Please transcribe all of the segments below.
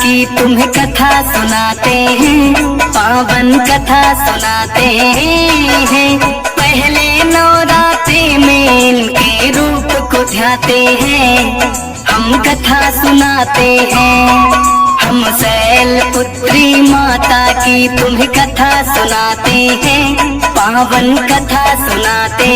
की तुम्हें कथा सुनाते हैं, पावन कथा सुनाते हैं। पहले नवरात्रि में इनके रूप को ध्याते हैं, हम कथा सुनाते हैं। हम शैलपुत्री माता की तुम्हें कथा सुनाते हैं, पावन कथा सुनाते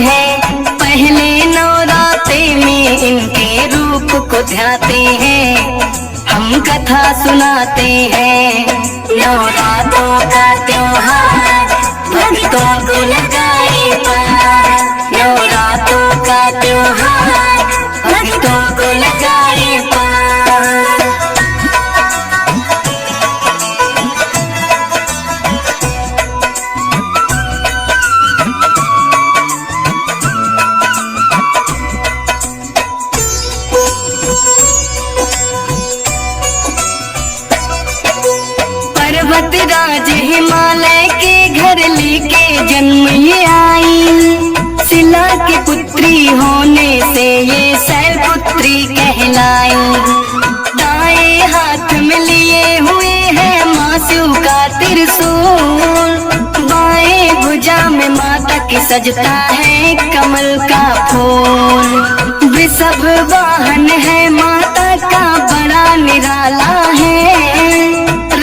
हैं। पहले नवरात्रि में इनके रूप को ध्याते हैं, हम कथा सुनाते हैं। नवरात्रों का त्योहार भक्तों को लगाए पार, नवरात्रों का त्योहार भक्तों को लगाए पार। पर्वतराज हिमालय के घर लेके जन्म ये आई, शिला की पुत्री होने से ये शैलपुत्री कहलाई। दाएं हाथ में लिए हुए है माँ शिव का त्रिशूल, बाएं भुजा में माता की सजता है कमल का फूल। वृषभ वाहन है माता का बड़ा निराला है,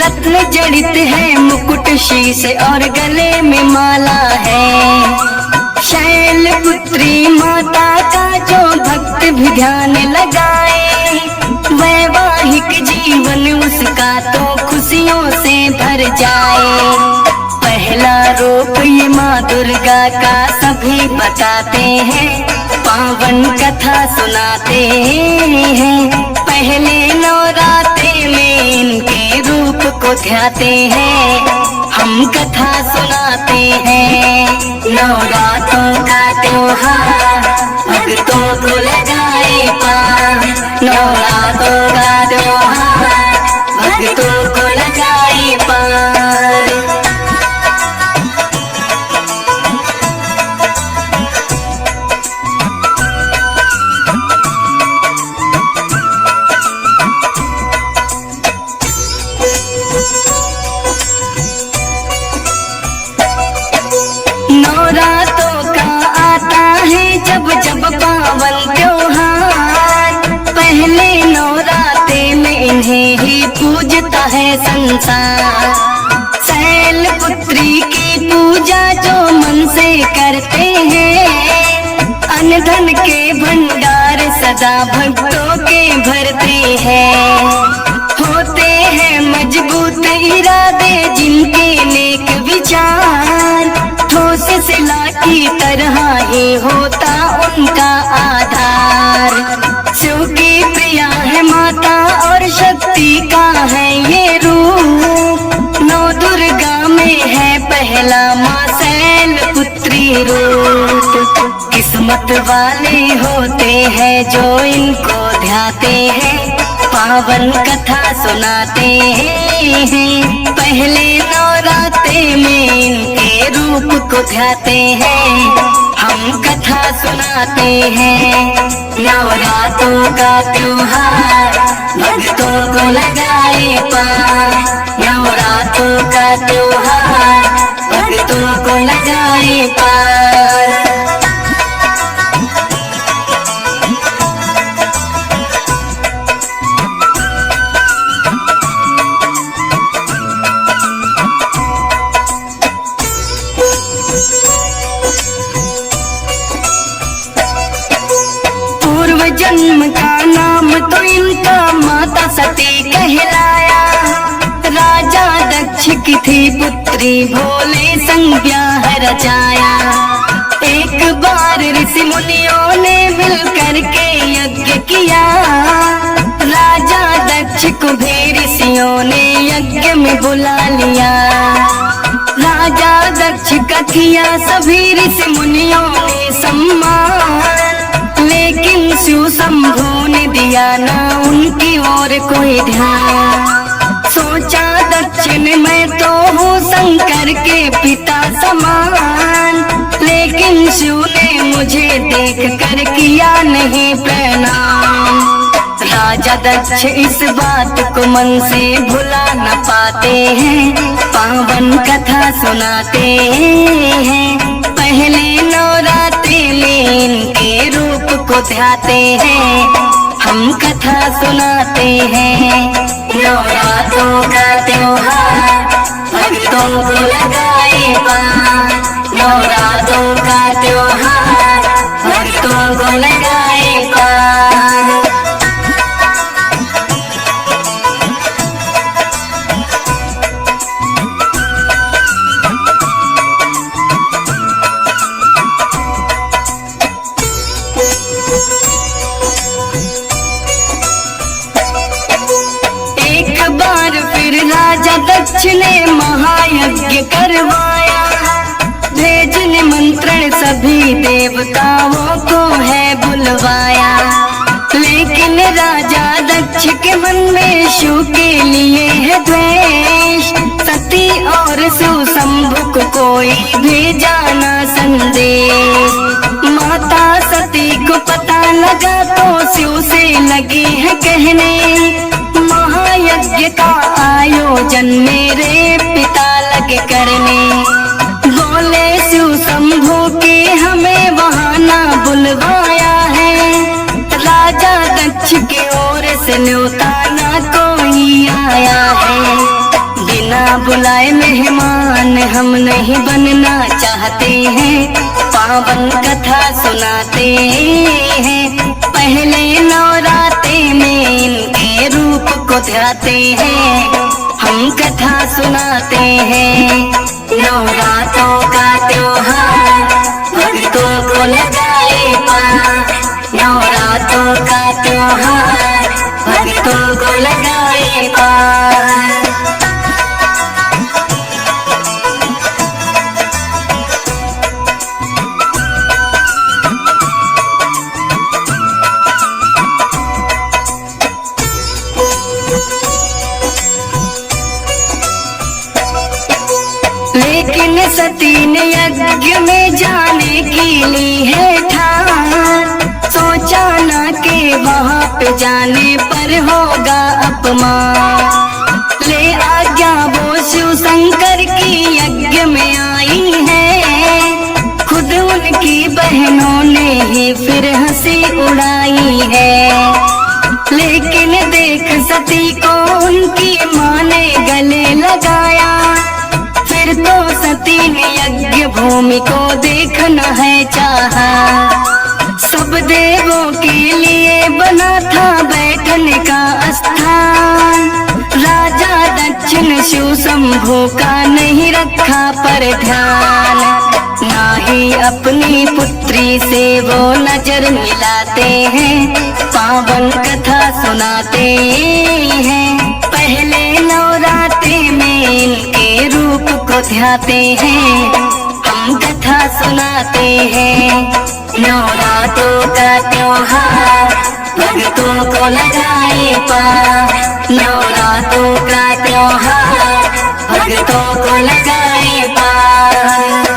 रत्न जड़ित है मुकुट शीश और गले में माला है। शैलपुत्री माता का जो भक्त भी ध्यान लगाए, वैवाहिक जीवन उसका तो खुशियों से भर जाए। पहला रूप ये माँ दुर्गा का सभी बताते हैं, पावन कथा सुनाते हैं। पहले नवरात्रि में इनके रूप को ध्याते हैं, हम कथा सुनाते हैं। नवरात्रों का त्योहार भक्तों को लगाए पार, नवरात्रों का त्योहार भक्तों को लगाए पार। नवरात्रों का आता है जब जब पावन त्योहार, पहले नवरात्रि में इन्हें ही पूजता है संसार। शैलपुत्री की पूजा जो मन से करते हैं, अन्न धन के भंडार सदा भक्तों के भरते हैं। होते हैं मजबूत इरादे जिनके नेक विचार, ठोस शिला की तरह ही होता उनका आधार। शिव की प्रिया है माता और शक्ति का है ये रूप, नौ दुर्गा में है पहला माँ शैलपुत्री रूप। किस्मत वाले होते हैं जो इनको ध्याते हैं, पावन कथा सुनाते हैं। पहले नवरात्रि में इनके रूप को ध्याते हैं, हम कथा सुनाते हैं। नवरात्रों का त्योहार भक्तों को लगाए पार, नवरात्रों का त्योहार भक्तों को लगाए पार। जन्म का नाम तो इनका माता सती कहलाया, राजा दक्ष की थी पुत्री भोले संग ब्याह रचाया। एक बार ऋषि मुनियों ने मिलकर के यज्ञ किया, राजा दक्ष को भी ऋषियों ने यज्ञ में बुला लिया। राजा दक्ष का किया सभी ऋषि मुनियों ने सम्मान, लेकिन शिव शंभू ने दिया ना उनकी ओर कोई ध्यान। सोचा दक्ष ने मैं तो हूँ शंकर के पिता समान, लेकिन शिव ने मुझे देख कर किया नहीं प्रणाम। राजा दक्ष इस बात को मन से भुला न पाते हैं, पावन कथा सुनाते हैं। पहले नवरात्रि में इनके रूप को ध्याते हैं, हम कथा सुनाते हैं। नवरात्रों का त्योहार भक्तों को लगाए पार, नवरात्रों का त्योहार भक्तों को लगाए पार। एक बार फिर राजा दक्ष ने महायज्ञ करवाया, भेज निमंत्रण सभी देवताओं को है बुलवाया। लेकिन राजा दक्ष के मन में शिव के लिए है द्वेष, सती और शिव शंभु को कोई भेजा न संदेश। माता सती को पता लगा तो शिव से लगी है कहने, महायज्ञ का आयोजन मेरे पिता लगे करने। बोले शिव शंभु के हमें वहाँ ना बुलवाया है, राजा दक्ष की ओर से न्योता ना कोई आया है। बिना बुलाए मेहमान हम नहीं बनना चाहते हैं, पावन कथा सुनाते हैं। पहले नवरात्रि में इनके रूप को ध्याते हैं, हम कथा सुनाते हैं। नवरात्रों का त्योहार भक्तों को लगाए पार, नवरात्रों का त्योहार भक्तों को लगाए पार। लेकिन सती ने यज्ञ में जाने की ली है ठान, सोचा न के वहाँ पे जाने पर होगा अपमान। ले आज्ञा वो शिव शंकर की यज्ञ में आई है, खुद उनकी बहनों ने ही फिर हंसी उड़ाई है। लेकिन देख सती को उनकी माँ ने गले लगाया, फिर तो सती ने यज्ञ भूमि को देखना है चाहा। सब देवों के लिए बना था बैठने का स्थान, राजा दक्ष ने शिव शंभु का नहीं रखा पर ध्यान। ना ही अपनी पुत्री से वो नजर मिलाते हैं, पावन कथा सुनाते हैं। पहले नवरात्रि में इनके रूप को ध्याते हैं, हम कथा सुनाते हैं। नवरात्रों का त्योहार भक्तों को लगाए पार, नवरात्रों का त्योहार भक्तों को लगाए पार।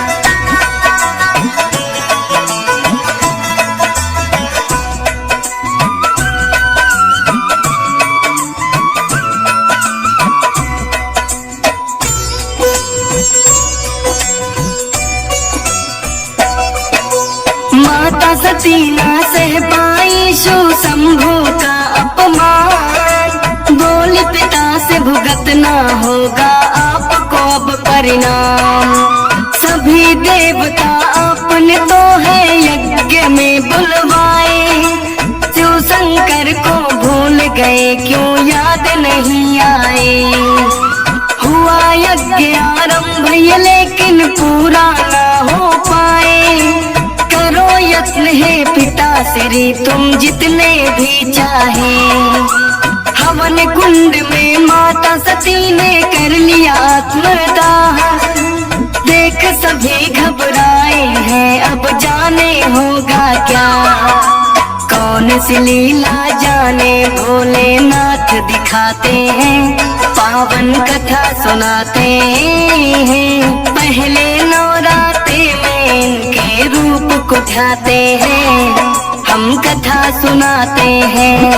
माता सती ना सह पाई शिव शंभु का अपमान, बोल पिता से भुगतना होगा आपको अब परिणाम। सभी देवता आपने तो है यज्ञ में बुलवाए, शिव शंकर को भूल गए क्यों याद नहीं आए। हुआ यज्ञ आरंभ लेकिन पूरा ना हो पाए, करो यत्न हे पिता श्री तुम जितने भी चाहे। हवन कुंड में माता सती ने कर लिया आत्मदाह, देख सभी घबराए हैं अब जाने होगा क्या। कौन सी लीला जाने भोलेनाथ दिखाते हैं, पावन कथा सुनाते हैं। पहले नवरात्रि में इनके रूप को ध्याते हैं, हम कथा सुनाते हैं।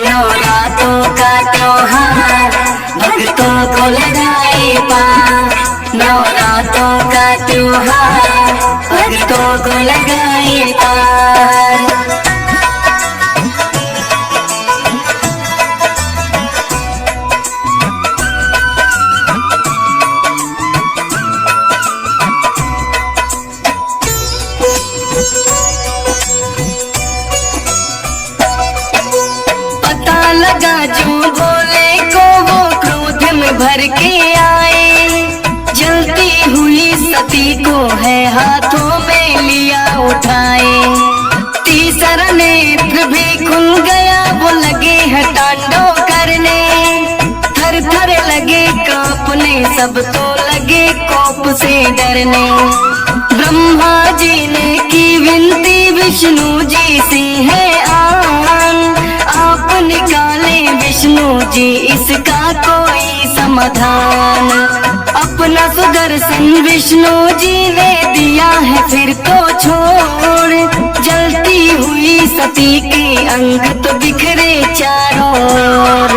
नवरात्रों का त्योहार भक्तों को लगाए पार। नवरात्रों का त्योहार भक्तों को लगाए पार। लगा जो भोले को वो क्रोध में भर के आए। जलती हुई सती को है हाथों में लिया उठाए। तीसरा नेत्र भी खुल गया वो लगे है तांडव करने। थर थर लगे कांपने सब तो लगे कोप से डरने। ब्रह्मा जी ने की विनती विष्णु जी से है आन। आप निकाले विष्णु जी इसका कोई समाधान। अपना सुदर्शन विष्णु जी ने दिया है फिर तो छोड़। जलती हुई सती के अंग तो बिखरे चारों ओर।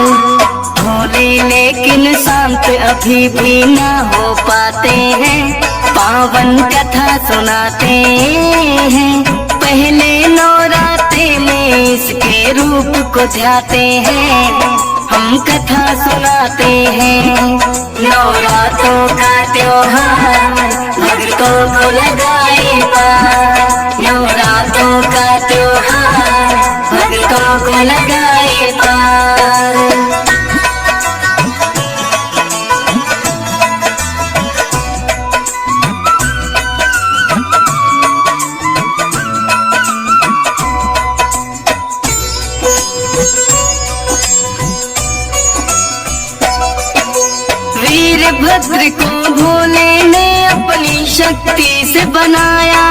भोले लेकिन शांत अभी भी ना हो पाते हैं। पावन कथा सुनाते हैं। पहले नवरात्रे में इसके रूप को ध्याते हैं। हम कथा सुनाते हैं। नवरात्रों का त्योहार भक्तों को लगाए पार। नवरात्रों का त्योहार भक्तों को लगाए पार। वीरभद्र को भोले ने अपनी शक्ति से बनाया।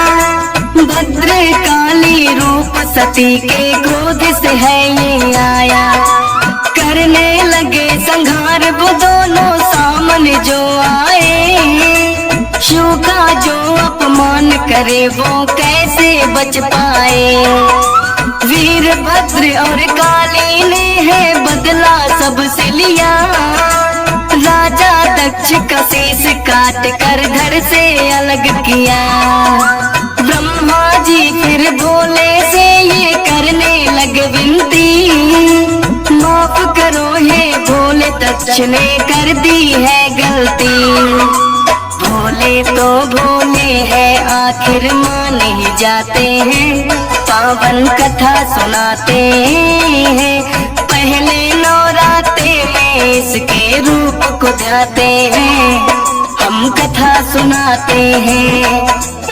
भद्र काली रूप सती के क्रोध से है ये आया। करने लगे संहार वो दोनों सामने जो आए। शिव का जो अपमान करे वो कैसे बच पाए। वीरभद्र और काली ने है बदला सबसे लिया। राजा दक्ष का शीश काट कर घर से अलग किया। ब्रह्मा जी फिर भोले से ये करने लगे विनती। माफ करो हे भोले दक्ष ने कर दी है गलती। भोले तो भोले है आखिर मान ही जाते हैं। पावन कथा सुनाते हैं। पहले नवरात्रे में इसके रूप को ध्याते हैं। हम कथा सुनाते हैं।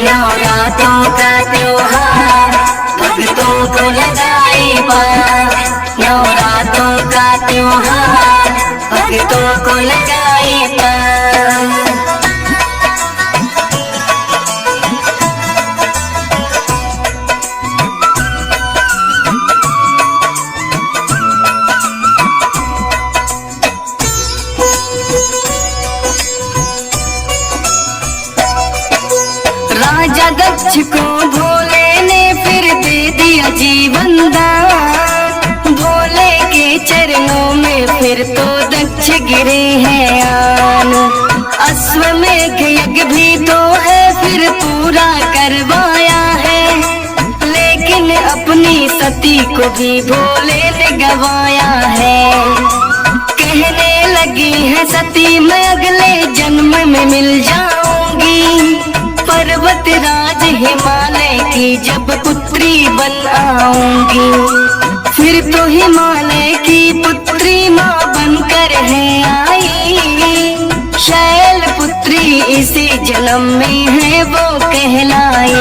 नवरात्रों का त्योहार भक्तों को लगाए पार। नवरात्रों का त्योहार भक्तों को लगाए पार। राजा दक्ष को भोले ने फिर दे दिया जीवन दान। भोले के चरणों में फिर तो दक्ष गिरे हैं आन। अश्वमेघ यज्ञ भी तो है फिर पूरा करवाया है। लेकिन अपनी सती को भी भोले ने गवाया है। कहने लगी है सती मैं अगले जन्म में मिल जाऊंगी। पर्वत राज हिमालय की जब पुत्री बन आऊंगी। फिर तो हिमालय की पुत्री माँ बनकर है आई। शैल पुत्री इसी जन्म में है वो कहलाई।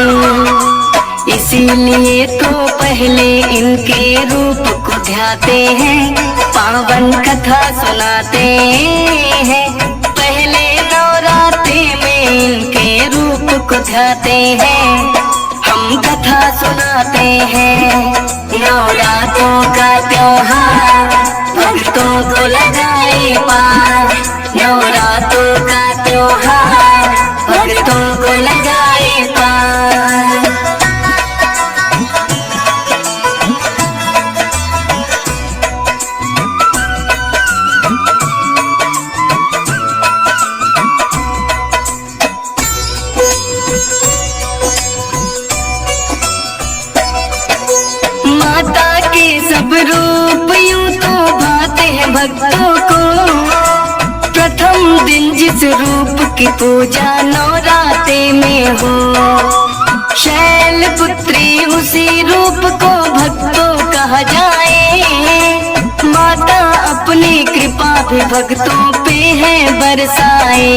इसीलिए तो पहले इनके रूप को ध्याते हैं। पावन कथा सुनाते हैं। पहले नवरात्रि में इनके रूप को ध्याते हैं। हम कथा सुनाते हैं। नवरात्रों का त्योहार भक्तों को लगाए पार। नवरात्रों का त्योहार भक्तों को लगाए पार। 9 दिन जिस रूप की पूजा नवरात्रि में हो, शैलपुत्री उसी रूप को भक्तों कहा जाए। माता अपनी कृपा भी भक्तों पे है बरसाए।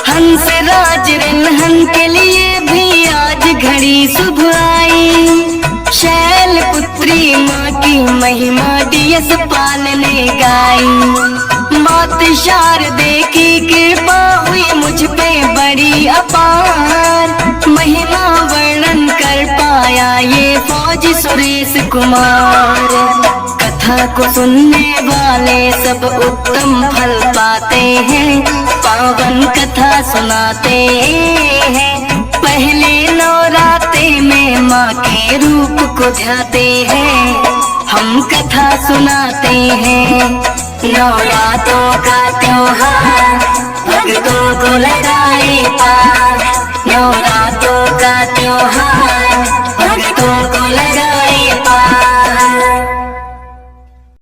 हंस राज रिन्हन के लिए भी आज घड़ी शुभ आई। शैलपुत्री माँ की महिमा दियस पाल ने गाई। मात शारदे की कृपा हुई मुझ पे बड़ी अपार। महिमा वर्णन कर पाया ये फौजी सुरेश कुमार। कथा को सुनने वाले सब उत्तम फल पाते हैं, पावन कथा सुनाते हैं। पहले नवरात्रि में माँ के रूप को ध्याते हैं, हम कथा सुनाते हैं। नवरात्रों का त्योहार भक्तों को लगाए पार।